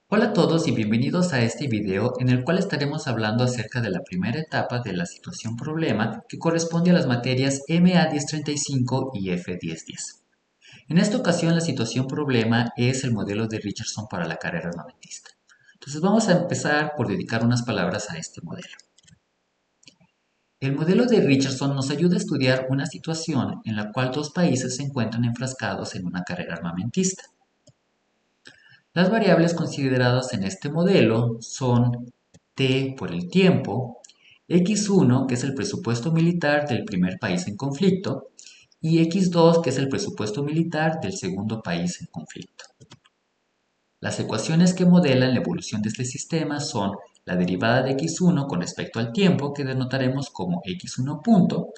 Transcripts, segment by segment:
Hola a todos y bienvenidos a este video en el cual estaremos hablando acerca de la primera etapa de la situación problema que corresponde a las materias MA1035 y F1010. En esta ocasión la situación problema es el modelo de Richardson para la carrera armamentista. Entonces vamos a empezar por dedicar unas palabras a este modelo. El modelo de Richardson nos ayuda a estudiar una situación en la cual dos países se encuentran enfrascados en una carrera armamentista. Las variables consideradas en este modelo son T por el tiempo, X1, que es el presupuesto militar del primer país en conflicto, y X2, que es el presupuesto militar del segundo país en conflicto. Las ecuaciones que modelan la evolución de este sistema son la derivada de X1 con respecto al tiempo, que denotaremos como X1 punto,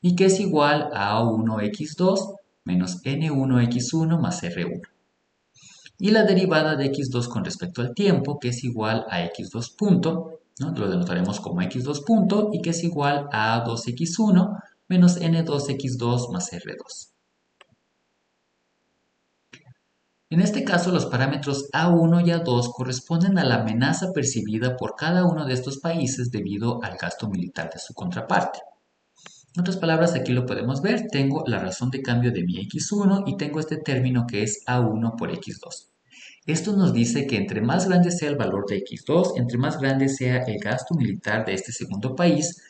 y que es igual a A1X2 menos N1X1 más R1. Y la derivada de x2 con respecto al tiempo, que es igual a x2 punto, ¿no? Lo denotaremos como x2 punto, y que es igual a 2x1 menos n2x2 más r2. En este caso, los parámetros A1 y A2 corresponden a la amenaza percibida por cada uno de estos países debido al gasto militar de su contraparte. En otras palabras, aquí lo podemos ver, tengo la razón de cambio de mi x1 y tengo este término que es A1 por x2. Esto nos dice que entre más grande sea el valor de X2, entre más grande sea el gasto militar de este segundo país,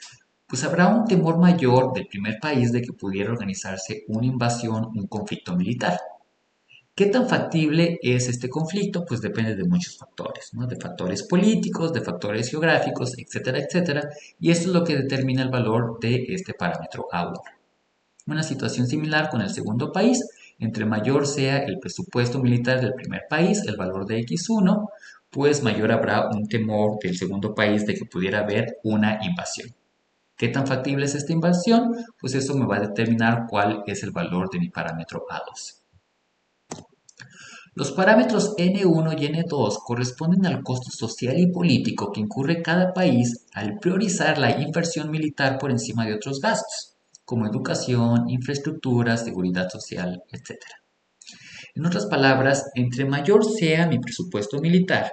pues habrá un temor mayor del primer país de que pudiera organizarse una invasión, un conflicto militar. ¿Qué tan factible es este conflicto? Pues depende de muchos factores, ¿no? De factores políticos, de factores geográficos, etcétera, etcétera. Y esto es lo que determina el valor de este parámetro A1. Una situación similar con el segundo país, entre mayor sea el presupuesto militar del primer país, el valor de X1, pues mayor habrá un temor del segundo país de que pudiera haber una invasión. ¿Qué tan factible es esta invasión? Pues eso me va a determinar cuál es el valor de mi parámetro A2. Los parámetros N1 y N2 corresponden al costo social y político que incurre cada país al priorizar la inversión militar por encima de otros gastos, como educación, infraestructura, seguridad social, etc. En otras palabras, entre mayor sea mi presupuesto militar,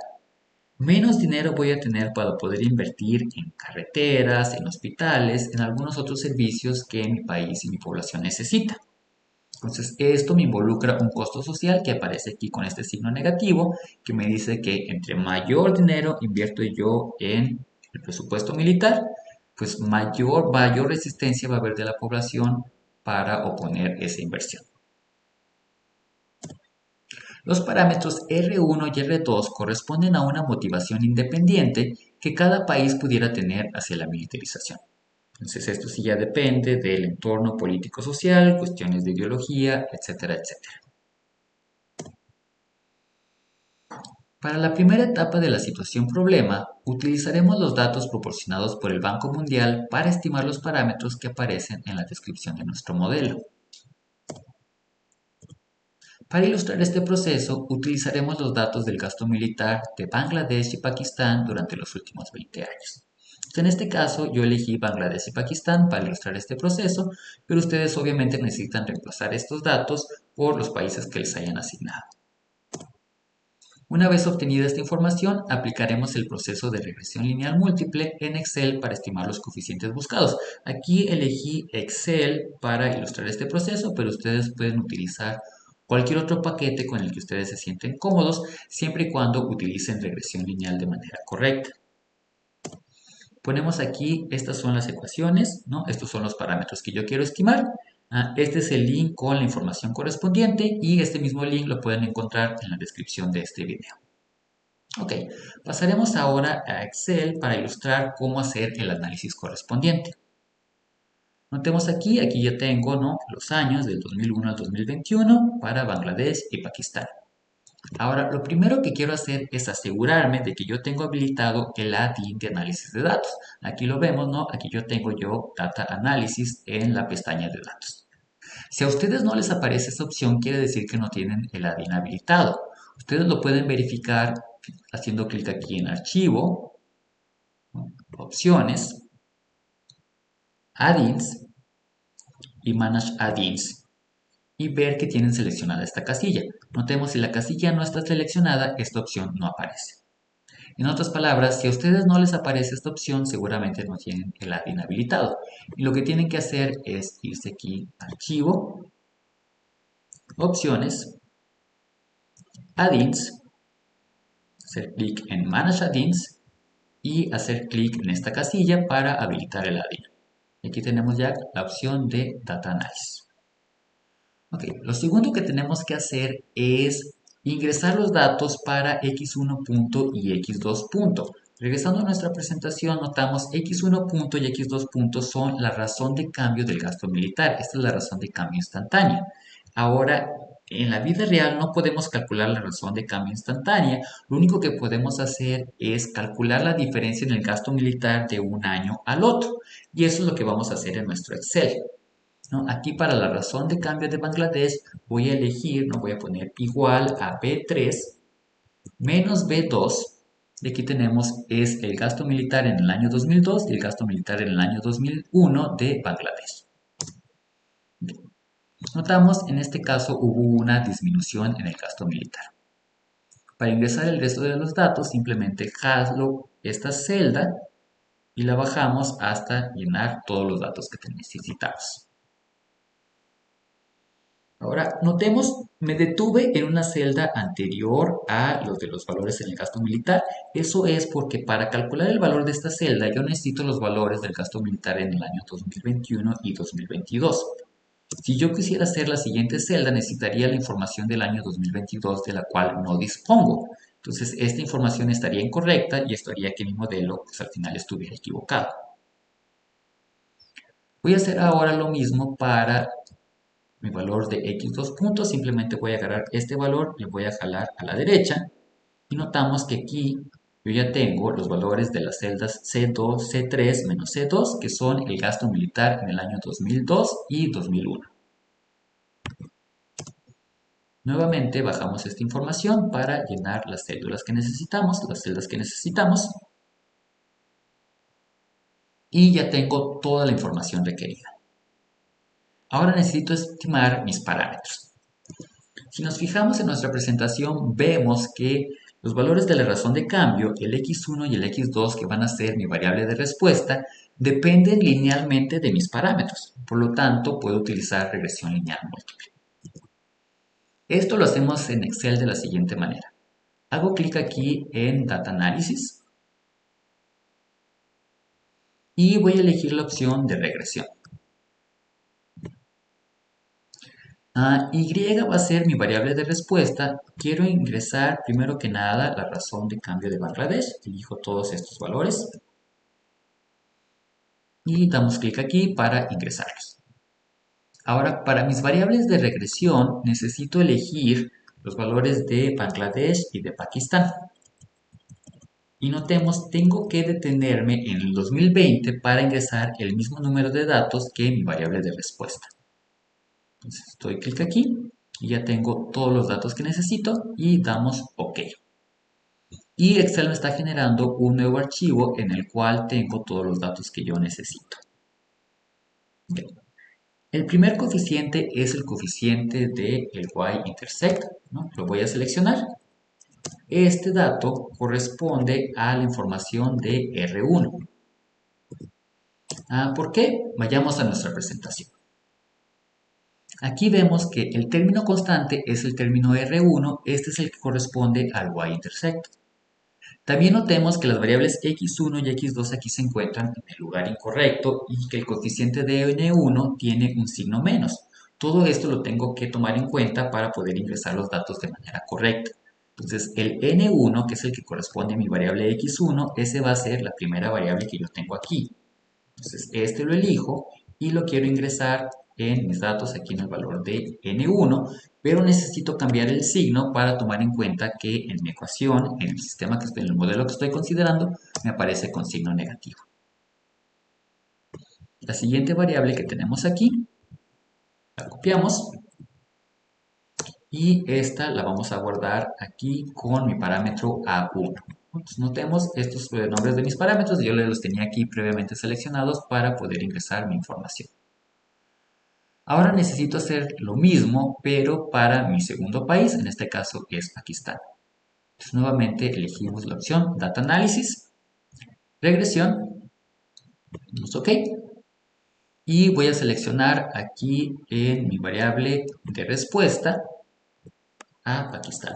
menos dinero voy a tener para poder invertir en carreteras, en hospitales, en algunos otros servicios que mi país y mi población necesitan. Entonces, esto me involucra un costo social que aparece aquí con este signo negativo, que me dice que entre mayor dinero invierto yo en el presupuesto militar, pues mayor resistencia va a haber de la población para oponer esa inversión. Los parámetros R1 y R2 corresponden a una motivación independiente que cada país pudiera tener hacia la militarización. Entonces esto sí ya depende del entorno político-social, cuestiones de ideología, etcétera, etcétera. Para la primera etapa de la situación problema, utilizaremos los datos proporcionados por el Banco Mundial para estimar los parámetros que aparecen en la descripción de nuestro modelo. Para ilustrar este proceso, utilizaremos los datos del gasto militar de Bangladesh y Pakistán durante los últimos 20 años. En este caso, yo elegí Bangladesh y Pakistán para ilustrar este proceso, pero ustedes obviamente necesitan reemplazar estos datos por los países que les hayan asignado. Una vez obtenida esta información, aplicaremos el proceso de regresión lineal múltiple en Excel para estimar los coeficientes buscados. Aquí elegí Excel para ilustrar este proceso, pero ustedes pueden utilizar cualquier otro paquete con el que ustedes se sienten cómodos, siempre y cuando utilicen regresión lineal de manera correcta. Ponemos aquí, estas son las ecuaciones, ¿no? Estos son los parámetros que yo quiero estimar. Este es el link con la información correspondiente y este mismo link lo pueden encontrar en la descripción de este video. Ok, pasaremos ahora a Excel para ilustrar cómo hacer el análisis correspondiente. Notemos aquí ya tengo, ¿no?, los años del 2001 al 2021 para Bangladesh y Pakistán. Ahora, lo primero que quiero hacer es asegurarme de que yo tengo habilitado el add-in de análisis de datos. Aquí lo vemos, ¿no? Aquí yo tengo Data Analysis en la pestaña de datos. Si a ustedes no les aparece esa opción, quiere decir que no tienen el add-in habilitado. Ustedes lo pueden verificar haciendo clic aquí en Archivo, ¿no?, Opciones, Add-ins y Manage Add-ins. y ver que tienen seleccionada esta casilla. Notemos si la casilla no está seleccionada, esta opción no aparece. En otras palabras, si a ustedes no les aparece esta opción, seguramente no tienen el add-in habilitado. Y lo que tienen que hacer es irse aquí, Archivo, Opciones, Add-ins, hacer clic en Manage Add-ins y hacer clic en esta casilla para habilitar el add-in. Aquí tenemos ya la opción de Data Analysis. Ok, lo segundo que tenemos que hacer es ingresar los datos para x1 punto y x2 punto. Regresando a nuestra presentación, notamos x1 punto y x2 punto son la razón de cambio del gasto militar. Esta es la razón de cambio instantánea. Ahora, en la vida real no podemos calcular la razón de cambio instantánea. Lo único que podemos hacer es calcular la diferencia en el gasto militar de un año al otro. Y eso es lo que vamos a hacer en nuestro Excel. ¿No? Aquí para la razón de cambio de Bangladesh voy a elegir, no voy a poner igual a B3 menos B2. Y aquí tenemos es el gasto militar en el año 2002 y el gasto militar en el año 2001 de Bangladesh. Notamos en este caso hubo una disminución en el gasto militar. Para ingresar el resto de los datos simplemente jalo esta celda y la bajamos hasta llenar todos los datos que necesitamos. Ahora, notemos, me detuve en una celda anterior a los de los valores en el gasto militar. Eso es porque para calcular el valor de esta celda yo necesito los valores del gasto militar en el año 2021 y 2022. Si yo quisiera hacer la siguiente celda, necesitaría la información del año 2022 de la cual no dispongo. Entonces, esta información estaría incorrecta y esto haría que mi modelo pues, al final estuviera equivocado. Voy a hacer ahora lo mismo para mi valor de x2 puntos, simplemente voy a agarrar este valor, le voy a jalar a la derecha y notamos que aquí yo ya tengo los valores de las celdas C2, C3 menos C2, que son el gasto militar en el año 2002 y 2001. Nuevamente bajamos esta información para llenar las células que necesitamos, las celdas que necesitamos, y ya tengo toda la información requerida. Ahora necesito estimar mis parámetros. Si nos fijamos en nuestra presentación, vemos que los valores de la razón de cambio, el x1 y el x2, que van a ser mi variable de respuesta, dependen linealmente de mis parámetros. Por lo tanto, puedo utilizar regresión lineal múltiple. Esto lo hacemos en Excel de la siguiente manera. Hago clic aquí en Data Analysis y voy a elegir la opción de regresión. Y va a ser mi variable de respuesta. Quiero ingresar primero que nada la razón de cambio de Bangladesh. Elijo todos estos valores. Y damos clic aquí para ingresarlos. Ahora, para mis variables de regresión, necesito elegir los valores de Bangladesh y de Pakistán. Y notemos, tengo que detenerme en el 2020 para ingresar el mismo número de datos que mi variable de respuesta. Entonces, doy clic aquí y ya tengo todos los datos que necesito y damos OK. Y Excel me está generando un nuevo archivo en el cual tengo todos los datos que yo necesito. Okay. El primer coeficiente es el coeficiente del y-intersect, ¿no? Lo voy a seleccionar. Este dato corresponde a la información de R1. ¿Por qué? Vayamos a nuestra presentación. Aquí vemos que el término constante es el término R1, este es el que corresponde al y-intersect. También notemos que las variables x1 y x2 aquí se encuentran en el lugar incorrecto y que el coeficiente de n1 tiene un signo menos. Todo esto lo tengo que tomar en cuenta para poder ingresar los datos de manera correcta. Entonces, el n1, que es el que corresponde a mi variable x1, ese va a ser la primera variable que yo tengo aquí. Entonces, este lo elijo y lo quiero ingresar en mis datos aquí en el valor de n1, pero necesito cambiar el signo para tomar en cuenta que en mi ecuación, en el sistema que estoy, en el modelo que estoy considerando, me aparece con signo negativo. La siguiente variable que tenemos aquí, la copiamos y esta la vamos a guardar aquí con mi parámetro A1. Entonces, notemos estos nombres de mis parámetros, yo los tenía aquí previamente seleccionados para poder ingresar mi información. Ahora necesito hacer lo mismo, pero para mi segundo país, en este caso es Pakistán. Entonces, nuevamente elegimos la opción Data Analysis, Regresión, damos OK, y voy a seleccionar aquí en mi variable de respuesta a Pakistán.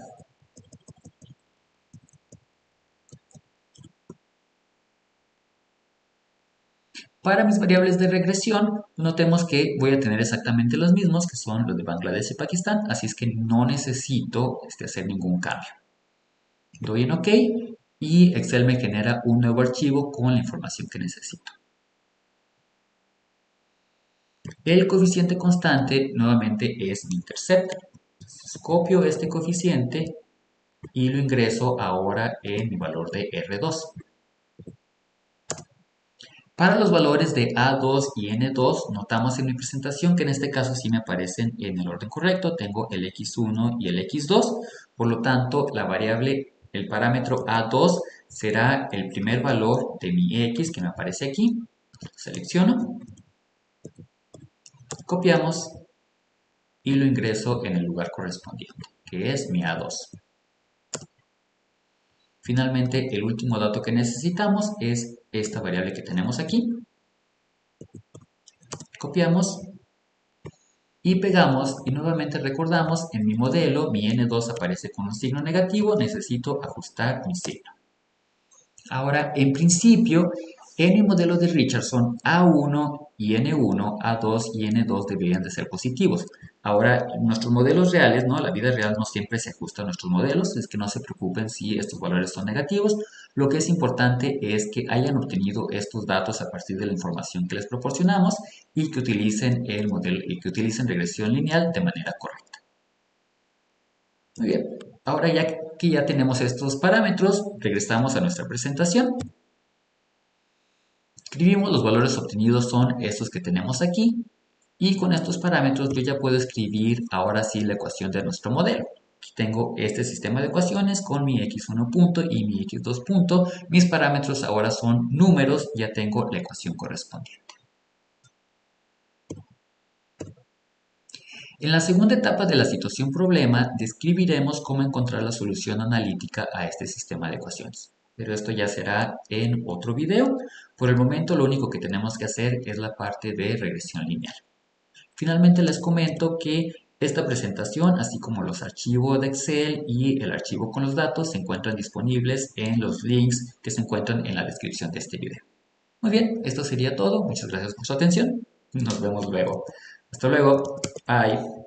Para mis variables de regresión, notemos que voy a tener exactamente los mismos, que son los de Bangladesh y Pakistán, así es que no necesito hacer ningún cambio. Doy en OK y Excel me genera un nuevo archivo con la información que necesito. El coeficiente constante nuevamente es mi intercepto. Entonces, copio este coeficiente y lo ingreso ahora en mi valor de R2. Para los valores de A2 y N2, notamos en mi presentación que en este caso sí me aparecen en el orden correcto. Tengo el X1 y el X2. Por lo tanto, la variable, el parámetro A2 será el primer valor de mi X que me aparece aquí. Selecciono, copiamos y lo ingreso en el lugar correspondiente, que es mi A2. Finalmente, el último dato que necesitamos es esta variable que tenemos aquí. Copiamos y pegamos y nuevamente recordamos en mi modelo mi N2 aparece con un signo negativo, necesito ajustar mi signo. Ahora, en principio, en mi modelo de Richardson, A1 y N1, A2 y N2 deberían de ser positivos. Ahora, nuestros modelos reales, ¿no? La vida real no siempre se ajusta a nuestros modelos, es que no se preocupen si estos valores son negativos. Lo que es importante es que hayan obtenido estos datos a partir de la información que les proporcionamos y que utilicen el modelo y que utilicen regresión lineal de manera correcta. Muy bien, ahora ya que ya tenemos estos parámetros, regresamos a nuestra presentación. Escribimos, los valores obtenidos son estos que tenemos aquí y con estos parámetros yo ya puedo escribir ahora sí la ecuación de nuestro modelo. Aquí tengo este sistema de ecuaciones con mi x1 punto y mi x2 punto. Mis parámetros ahora son números, ya tengo la ecuación correspondiente. En la segunda etapa de la situación problema, describiremos cómo encontrar la solución analítica a este sistema de ecuaciones. Pero esto ya será en otro video. Por el momento lo único que tenemos que hacer es la parte de regresión lineal. Finalmente les comento que esta presentación, así como los archivos de Excel y el archivo con los datos, se encuentran disponibles en los links que se encuentran en la descripción de este video. Muy bien, esto sería todo. Muchas gracias por su atención. Nos vemos luego. Hasta luego. Bye.